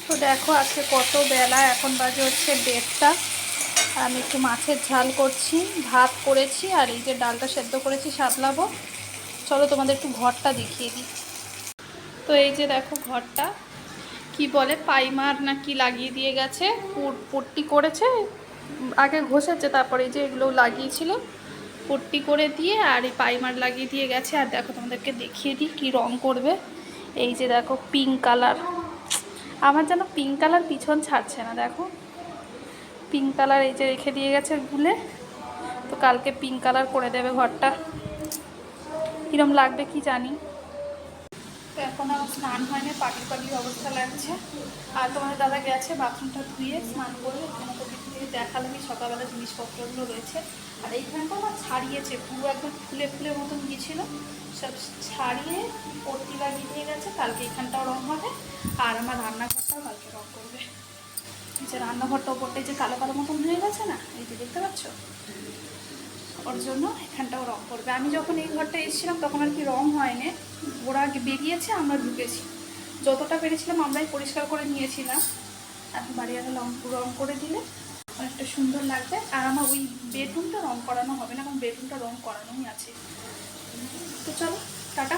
তো দেখো আজকে কত বেলা, এখন বাজে হচ্ছে 1:30। আমি একটু মাছের ঝাল করছি, ভাত করেছি, আর এই যে ডালটা সেদ্ধ করেছি সাতলাবো। চলো তোমাদের একটু ঘরটা দেখিয়ে দিই। তো এই যে দেখো ঘরটা, কি বলে পাইমার না কি লাগিয়ে দিয়ে গেছে, পট্টি করেছে, আগে ঘষেছে, তারপরে এই যে এগুলো লাগিয়েছিল, পট্টি করে দিয়ে আর এই পাইমার লাগিয়ে দিয়ে গেছে। আর দেখো তোমাদেরকে দেখিয়ে দিই কি রং করবে। এই যে দেখো পিঙ্ক কালার, আমার যেন পিঙ্ক কালার পিছন ছাড়ছে না। দেখো পিঙ্ক কালার এই যে রেখে দিয়ে গেছে গুলে, তো কালকে পিঙ্ক কালার করে দেবে ঘরটা। কিরম লাগবে কি জানি। তো এখন আমার স্নান হয়নি, পাটি পাটি অবস্থা লাগছে। আর তোমাদের দাদা গেছে বাথরুমটা ধুয়ে স্নান করে, এখানে তো কিছু দেখালামই সকালবেলা জিনিসপত্রগুলো রয়েছে। আর এইখানটা আমার ছাড়িয়েছে পুরো, একদম ফুলে ফুলে মতন গিয়েছিল, সব ছাড়িয়ে পট্টি লাগিয়ে দিয়ে গেছে। কালকে এখানটাও রং হবে, আর আমার রান্নাঘরটাও কালকে রং করবে। এই যে রান্নাঘরটা ওপরটা যে কালো কালো মতন হয়ে গেছে না, এই যে দেখতে পাচ্ছ, ওর জন্য এখানটাও রং করবে। আমি যখন এই ঘরটা এসেছিলাম তখন আর কি রং হয়নি, ওরা আগে বেরিয়েছে, আমরা ঢুকেছি, যতটা পেরেছিলাম আমরাই পরিষ্কার করে নিয়েছিলাম। এখন বাড়ি আগে রং করে দিলে অনেকটা সুন্দর লাগবে। আর আমার ওই বেডরুমটা রং করানো হবে না, কারণ বেডরুমটা রং করানোই আছে। তো চলো টাটা।